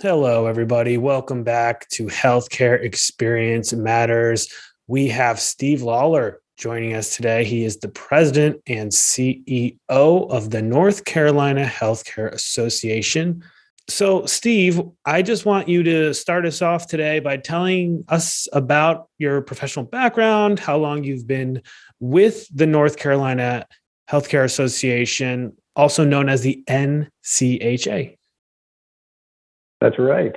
Hello, everybody. Welcome back to Healthcare Experience Matters. We have Steve Lawler joining us today. He is the president and CEO of the North Carolina Healthcare Association. So, Steve, I just want you to start us off today by telling us about your professional background, how long you've been with the North Carolina Healthcare Association, also known as the NCHA. That's right.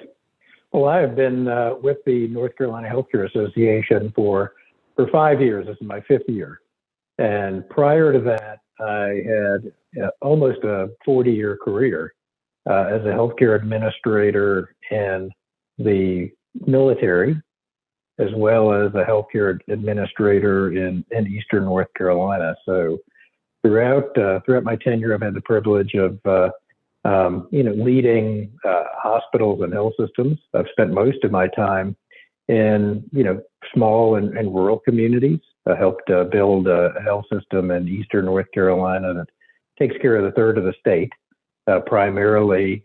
Well, I have been with the North Carolina Healthcare Association for 5 years. This is my fifth year. And prior to that, I had almost a 40-year career as a healthcare administrator in the military, as well as a healthcare administrator in Eastern North Carolina. So throughout my tenure, I've had the privilege of leading hospitals and health systems. I've spent most of my time in, small and rural communities. I helped build a health system in Eastern North Carolina that takes care of a third of the state, primarily,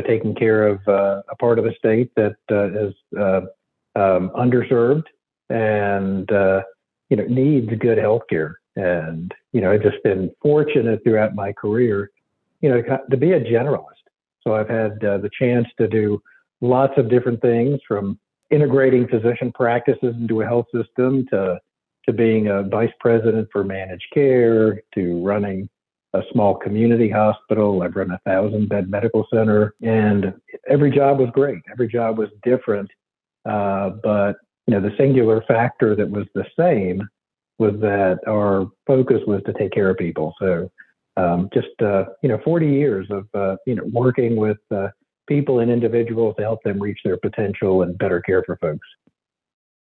taking care of a part of the state that is underserved and, needs good health care. And, I've just been fortunate throughout my career to be a generalist. So I've had the chance to do lots of different things, from integrating physician practices into a health system to being a vice president for managed care, to running a small community hospital. I've run a 1,000-bed medical center, and every job was great. Every job was different. But the singular factor that was the same was that our focus was to take care of people. So 40 years of, working with people and individuals to help them reach their potential and better care for folks.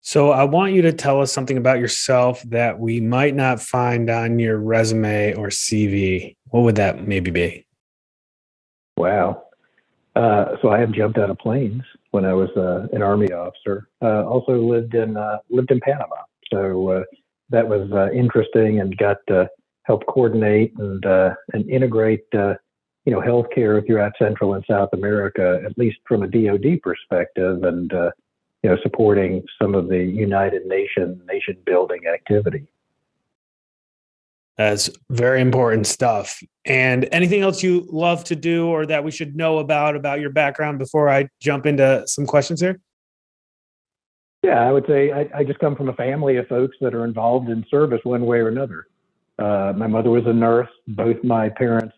So I want you to tell us something about yourself that we might not find on your resume or CV. What would that maybe be? Wow. So I have jumped out of planes when I was an Army officer. Also lived in Panama. So that was interesting, and got to help coordinate and integrate, healthcare throughout Central and South America, at least from a DoD perspective, and supporting some of the United Nations nation building activity. That's very important stuff. And anything else you love to do or that we should know about your background before I jump into some questions here? Yeah, I would say I just come from a family of folks that are involved in service one way or another. My mother was a nurse. Both my parents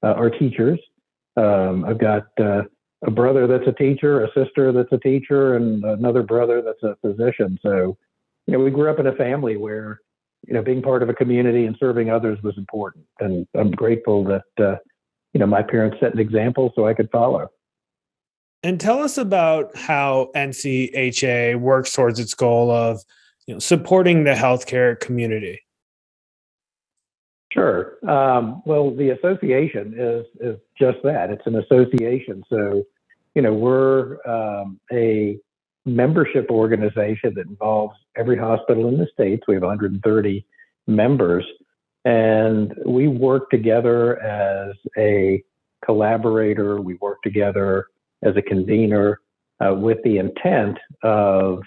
are teachers. I've got a brother that's a teacher, a sister that's a teacher, and another brother that's a physician. So, we grew up in a family where, being part of a community and serving others was important. And I'm grateful that, my parents set an example so I could follow. And tell us about how NCHA works towards its goal of supporting the healthcare community. Sure. Well, the association is just that. It's an association. So, we're a membership organization that involves every hospital in the States. We have 130 members, and we work together as a collaborator. We work together as a convener with the intent of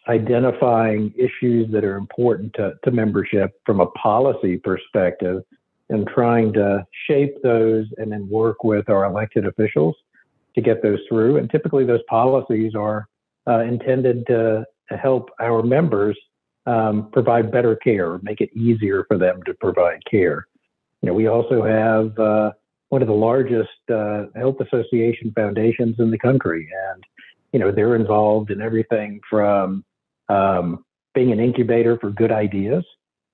identifying issues that are important to membership from a policy perspective, and trying to shape those and then work with our elected officials to get those through. And typically those policies are intended to help our members provide better care, make it easier for them to provide care. We also have one of the largest health association foundations in the country. And, they're involved in everything from being an incubator for good ideas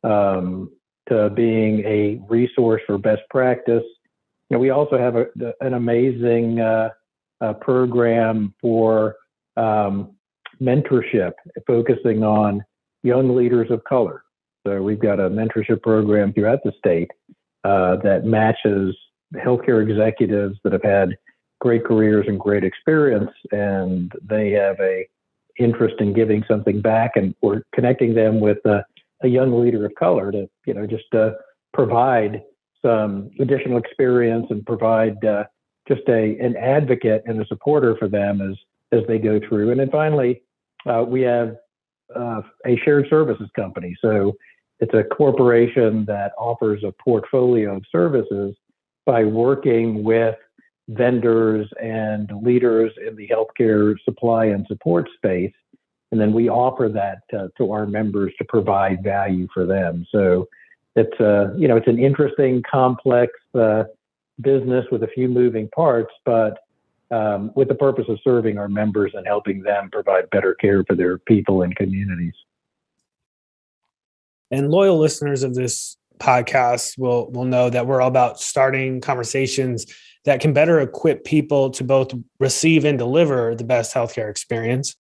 to being a resource for best practice. We also have an amazing program for mentorship, focusing on young leaders of color. So we've got a mentorship program throughout the state that matches healthcare executives that have had great careers and great experience, and they have a interest in giving something back, and we're connecting them with a young leader of color to, just provide some additional experience and provide, just an advocate and a supporter for them as they go through. And then finally, we have a shared services company. So it's a corporation that offers a portfolio of services by working with vendors and leaders in the healthcare supply and support space. And then we offer that to our members to provide value for them. So it's an interesting, complex business with a few moving parts, but with the purpose of serving our members and helping them provide better care for their people and communities. And loyal listeners of this podcast will know that we're all about starting conversations that can better equip people to both receive and deliver the best healthcare experience.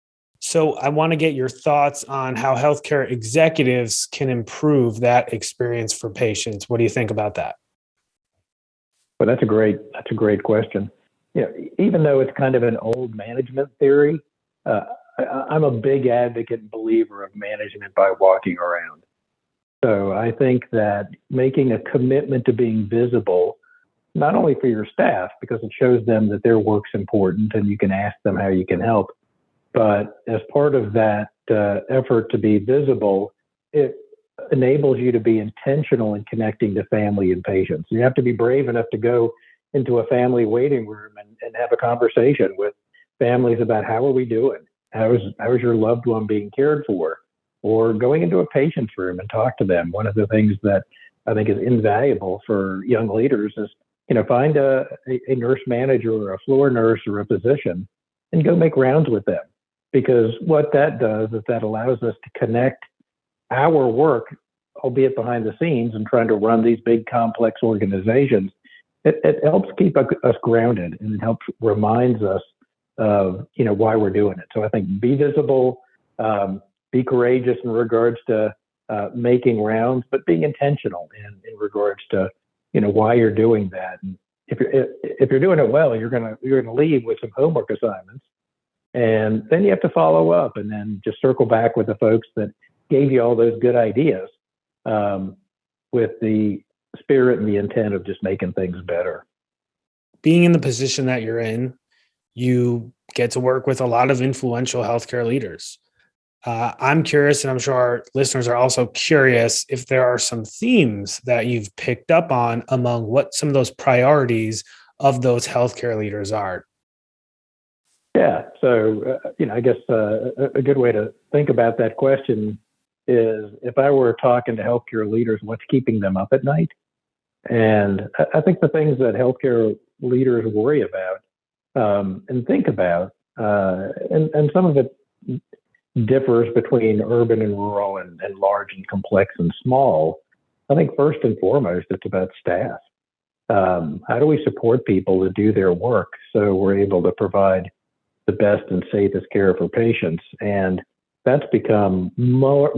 So I want to get your thoughts on how healthcare executives can improve that experience for patients. What do you think about that? Well, that's a great question. Even though it's kind of an old management theory, I'm a big advocate and believer of management by walking around. So I think that making a commitment to being visible, not only for your staff, because it shows them that their work's important and you can ask them how you can help, but as part of that effort to be visible, it enables you to be intentional in connecting to family and patients. You have to be brave enough to go into a family waiting room and have a conversation with families about how are we doing? How is your loved one being cared for? Or going into a patient's room and talk to them. One of the things that I think is invaluable for young leaders is, find a nurse manager or a floor nurse or a physician and go make rounds with them. Because what that does is that allows us to connect our work, albeit behind the scenes and trying to run these big complex organizations. It helps keep us grounded, and it helps reminds us of, why we're doing it. So I think be visible, be courageous in regards to making rounds, but being intentional in regards to, why you're doing that. And if you're doing it well, you're gonna leave with some homework assignments, and then you have to follow up, and then just circle back with the folks that gave you all those good ideas, with the spirit and the intent of just making things better. Being in the position that you're in, you get to work with a lot of influential healthcare leaders. I'm curious, and I'm sure our listeners are also curious, if there are some themes that you've picked up on among what some of those priorities of those healthcare leaders are. Yeah. So, I guess a good way to think about that question is if I were talking to healthcare leaders, what's keeping them up at night? And I think the things that healthcare leaders worry about and think about, and some of it differs between urban and rural and large and complex and small. I think first and foremost, it's about staff. How do we support people to do their work so we're able to provide the best and safest care for patients? And that's become much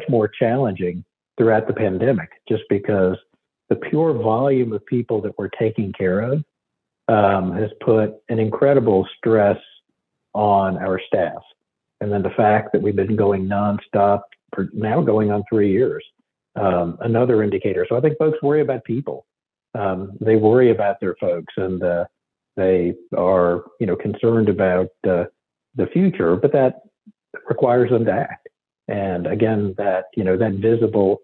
more challenging throughout the pandemic, just because the pure volume of people that we're taking care of has put an incredible stress on our staff. And then the fact that we've been going nonstop for now going on 3 years, another indicator. So I think folks worry about people. They worry about their folks, and they are, concerned about the future, but that requires them to act. And again, that visible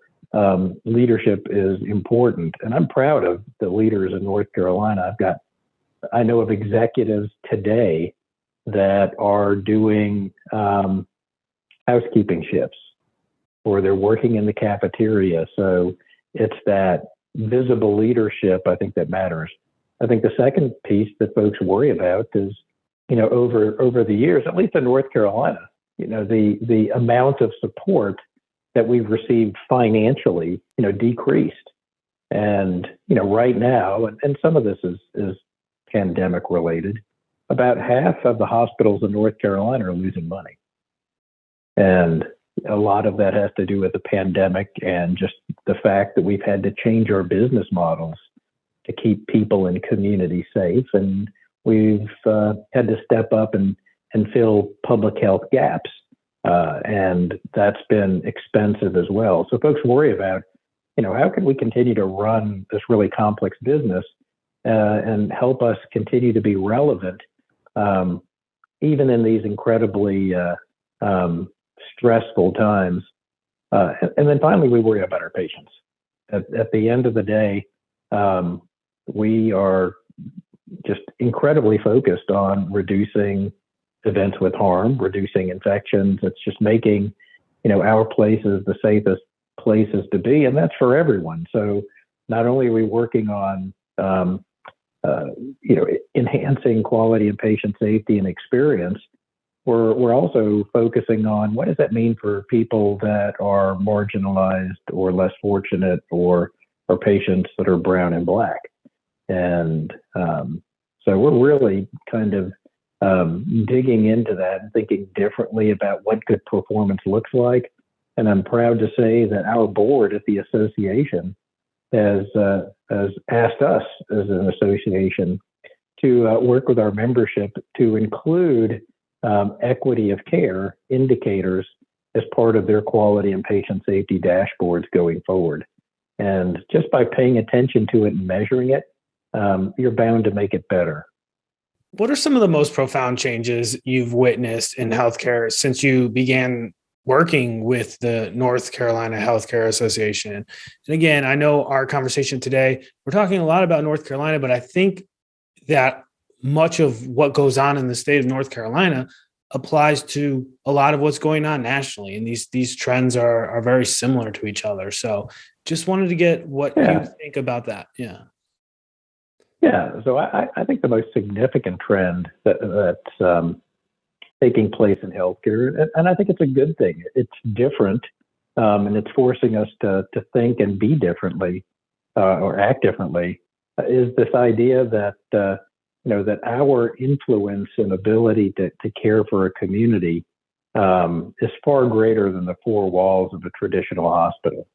leadership is important. And I'm proud of the leaders in North Carolina. I know of executives today that are doing housekeeping shifts, or they're working in the cafeteria. So it's that visible leadership, I think, that matters. I think the second piece that folks worry about is, over the years, at least in North Carolina, the amount of support that we've received financially, decreased. And, right now, and some of this is pandemic related, about half of the hospitals in North Carolina are losing money. And a lot of that has to do with the pandemic and just the fact that we've had to change our business models to keep people and community safe. And we've had to step up and fill public health gaps. And that's been expensive as well. So folks worry about, how can we continue to run this really complex business and help us continue to be relevant, even in these incredibly stressful times. And then finally, we worry about our patients. At the end of the day, we are just incredibly focused on reducing events with harm, reducing infections. It's just making, our places the safest places to be, and that's for everyone. So not only are we working on, enhancing quality and patient safety and experience, we're also focusing on what does that mean for people that are marginalized or less fortunate, or patients that are brown and black. And so we're really kind of digging into that and thinking differently about what good performance looks like. And I'm proud to say that our board at the association has asked us as an association to work with our membership to include equity of care indicators as part of their quality and patient safety dashboards going forward. And just by paying attention to it and measuring it, you're bound to make it better. What are some of the most profound changes you've witnessed in healthcare since you began working with the North Carolina Healthcare Association? And again, I know our conversation today, we're talking a lot about North Carolina, but I think that much of what goes on in the state of North Carolina applies to a lot of what's going on nationally. And these trends are very similar to each other. So just wanted to get what you think about that. Yeah. Yeah. So I think the most significant trend that's taking place in healthcare, and I think it's a good thing. It's different, and it's forcing us to think and be differently, or act differently, is this idea that that our influence and ability to care for a community is far greater than the four walls of a traditional hospital.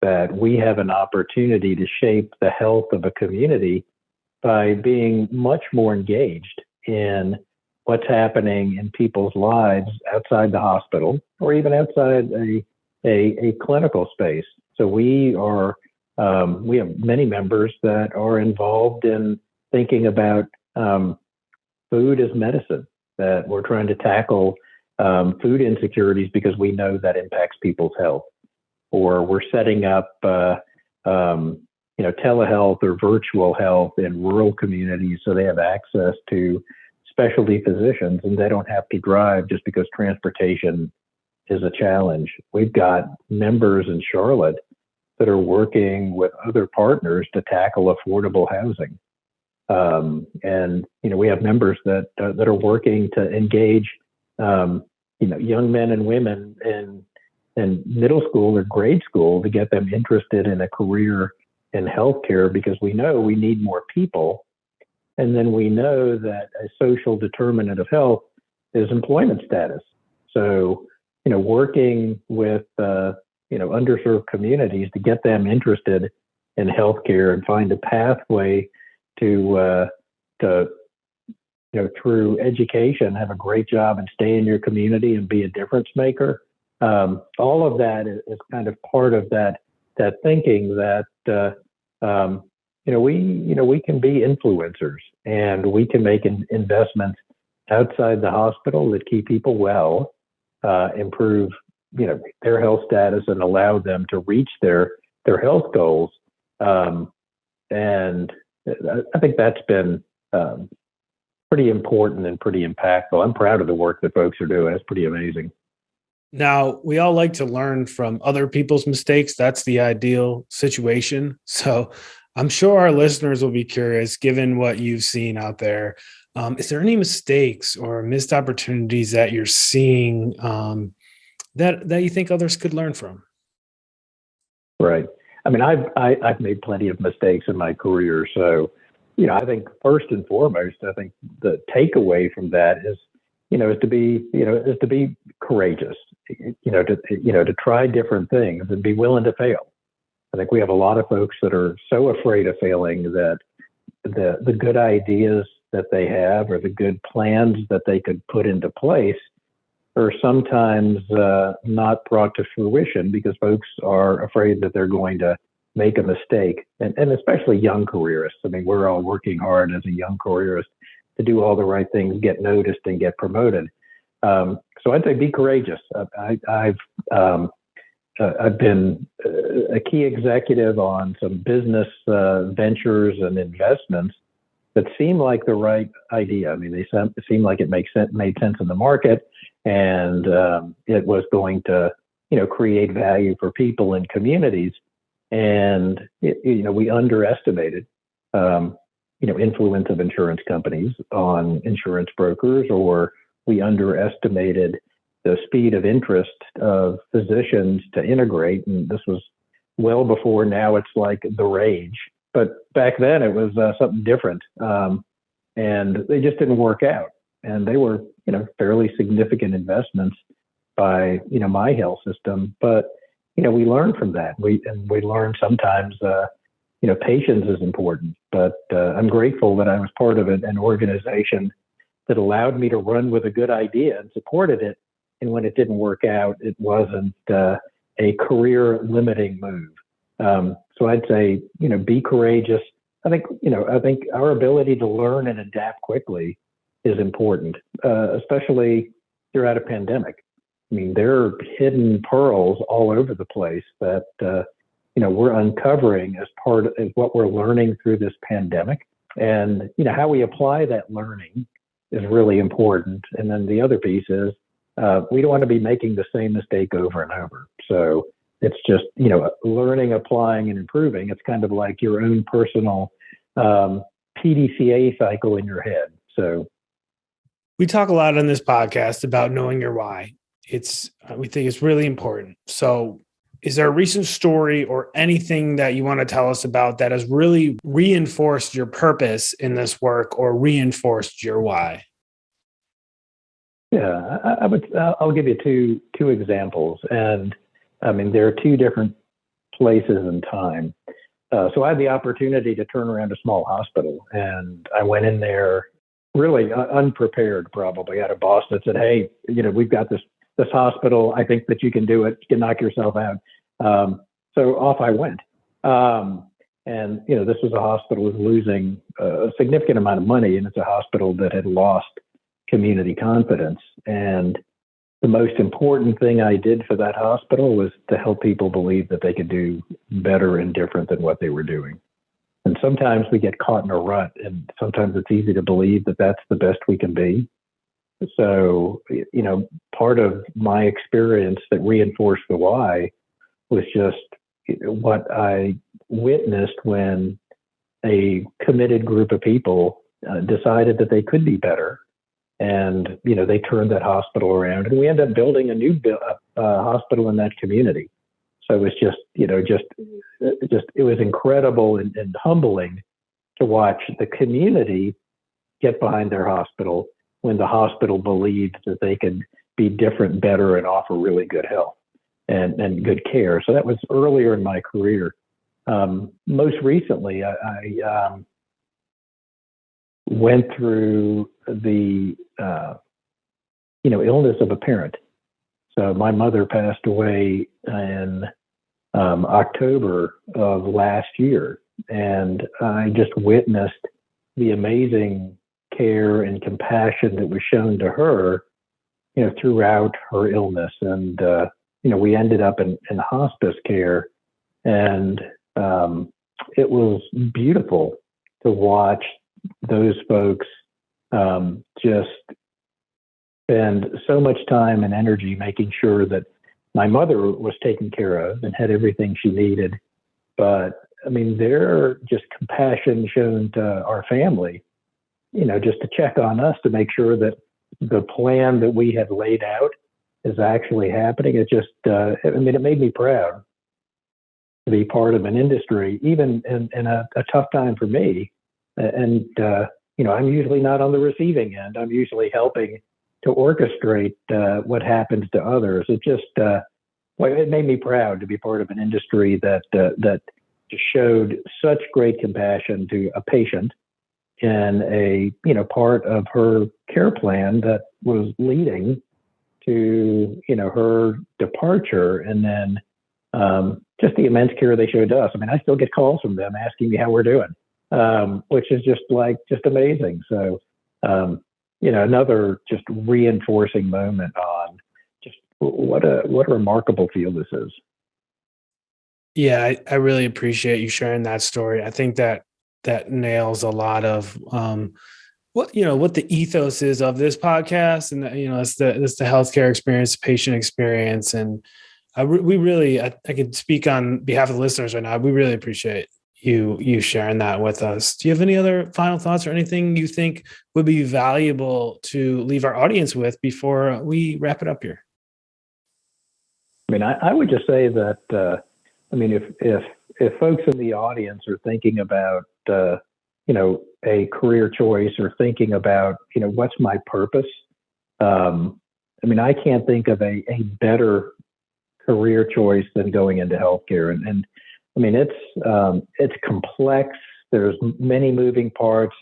That we have an opportunity to shape the health of a community by being much more engaged in what's happening in people's lives outside the hospital, or even outside a clinical space. So we have many members that are involved in thinking about food as medicine, that we're trying to tackle food insecurities because we know that impacts people's health. Or we're setting up telehealth or virtual health in rural communities so they have access to specialty physicians and they don't have to drive just because transportation is a challenge. We've got members in Charlotte that are working with other partners to tackle affordable housing. And we have members that are working to engage young men and women in middle school or grade school to get them interested in a career in healthcare, because we know we need more people. And then we know that a social determinant of health is employment status. So, working with, underserved communities to get them interested in healthcare and find a pathway to through education, have a great job and stay in your community and be a difference maker. All of that is kind of part of that thinking that, we can be influencers and we can make investments outside the hospital that keep people well, improve, their health status and allow them to reach their health goals. And I think that's been pretty important and pretty impactful. I'm proud of the work that folks are doing. It's pretty amazing. Now, we all like to learn from other people's mistakes. That's the ideal situation. So I'm sure our listeners will be curious, given what you've seen out there. Is there any mistakes or missed opportunities that you're seeing that you think others could learn from? Right. I mean, I've made plenty of mistakes in my career. So, I think first and foremost, I think the takeaway from that is to be courageous, to try different things and be willing to fail. I think we have a lot of folks that are so afraid of failing that the good ideas that they have or the good plans that they could put into place are sometimes not brought to fruition because folks are afraid that they're going to make a mistake, and especially young careerists. I mean, we're all working hard as a young careerist to do all the right things, get noticed, and get promoted. So I'd say be courageous. I've been a key executive on some business ventures and investments that seem like the right idea. I mean, they seem like it made sense in the market, and it was going to, create value for people and communities. And we underestimated, influence of insurance companies on insurance brokers, or we underestimated the speed of interest of physicians to integrate. And this was well before now it's like the rage. But back then it was something different. And they just didn't work out. And they were, fairly significant investments by, my health system. But, we learned from that. We learned sometimes, patience is important. But I'm grateful that I was part of an organization that allowed me to run with a good idea and supported it. And when it didn't work out, it wasn't a career limiting move. So I'd say, be courageous. I think our ability to learn and adapt quickly is important, especially throughout a pandemic. I mean, there are hidden pearls all over the place that, we're uncovering as part of what we're learning through this pandemic. And, how we apply that learning is really important. And then the other piece is, we don't want to be making the same mistake over and over. So it's just, learning, applying, and improving. It's kind of like your own personal PDCA cycle in your head. So we talk a lot on this podcast about knowing your why. We think it's really important. So is there a recent story or anything that you want to tell us about that has really reinforced your purpose in this work or reinforced your why? Yeah, I'll give you two examples. And I mean, there are two different places and time. So I had the opportunity to turn around a small hospital, and I went in there really unprepared, probably. I had a boss that said, "Hey, we've got this hospital. I think that you can do it. You can knock yourself out." So off I went. And, this was a hospital that was losing a significant amount of money, and it's a hospital that had lost community confidence. And the most important thing I did for that hospital was to help people believe that they could do better and different than what they were doing. And sometimes we get caught in a rut, and sometimes it's easy to believe that that's the best we can be. So, part of my experience that reinforced the why was just what I witnessed when a committed group of people decided that they could be better. And, they turned that hospital around, and we ended up building a new hospital in that community. So it was just, it was incredible and humbling to watch the community get behind their hospital when the hospital believed that they could be different, better, and offer really good health and good care. So that was earlier in my career. Most recently, I went through the, illness of a parent. So my mother passed away in October of last year, and I just witnessed the amazing care and compassion that was shown to her, throughout her illness. And, we ended up in hospice care, and it was beautiful to watch those folks just spend so much time and energy making sure that my mother was taken care of and had everything she needed. But I mean, their just compassion shown to our family, just to check on us to make sure that the plan that we had laid out is actually happening. It just, it made me proud to be part of an industry, even in a tough time for me. And, I'm usually not on the receiving end. I'm usually helping to orchestrate what happens to others. It just, it made me proud to be part of an industry that just showed such great compassion to a patient in a, part of her care plan that was leading to, her departure. And then, just the immense care they showed us. I mean, I still get calls from them asking me how we're doing, which is just amazing. So, another just reinforcing moment on just what a remarkable field this is. Yeah, I really appreciate you sharing that story. I think that nails a lot of what the ethos is of this podcast, and it's the healthcare experience, patient experience, and I can speak on behalf of the listeners right now. We really appreciate you sharing that with us. Do you have any other final thoughts or anything you think would be valuable to leave our audience with before we wrap it up here? I mean, I would just say that, if folks in the audience are thinking about, a career choice or thinking about, what's my purpose? I can't think of a better career choice than going into healthcare. And it's complex. There's many moving parts.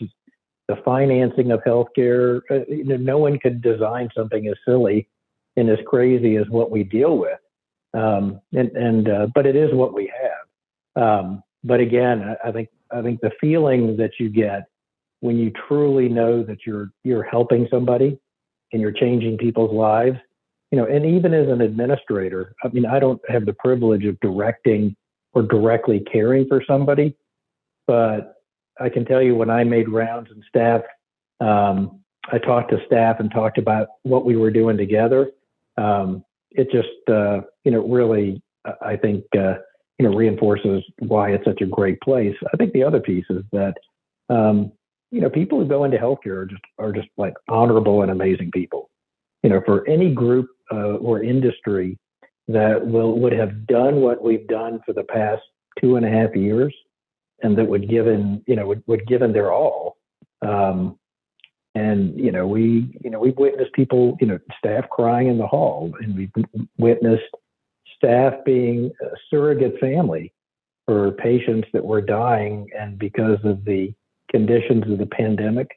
The financing of healthcare, no one could design something as silly and as crazy as what we deal with. But it is what we have. But again, I think the feeling that you get when you truly know that you're helping somebody and you're changing people's lives, and even as an administrator, I don't have the privilege of directing or directly caring for somebody, but I can tell you when I made rounds and staff, I talked to staff and talked about what we were doing together. It just, really, I think, reinforces why it's such a great place. I think the other piece is that, people who go into healthcare are just like honorable and amazing people. For any group or industry that would have done what we've done for the past 2.5 years, and that would given their all. We've witnessed people, staff crying in the hall, and we've witnessed staff being a surrogate family for patients that were dying, and because of the conditions of the pandemic,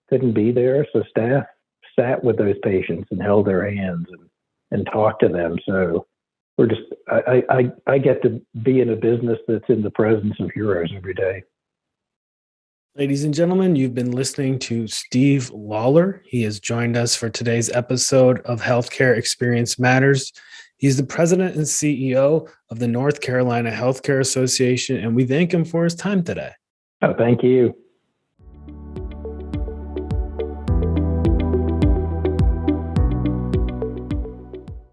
couldn't be there. So staff sat with those patients and held their hands and talked to them. So we're just, I get to be in a business that's in the presence of heroes every day. Ladies and gentlemen, you've been listening to Steve Lawler. He has joined us for today's episode of Healthcare Experience Matters. He's the president and CEO of the North Carolina Healthcare Association, and we thank him for his time today. Oh, thank you.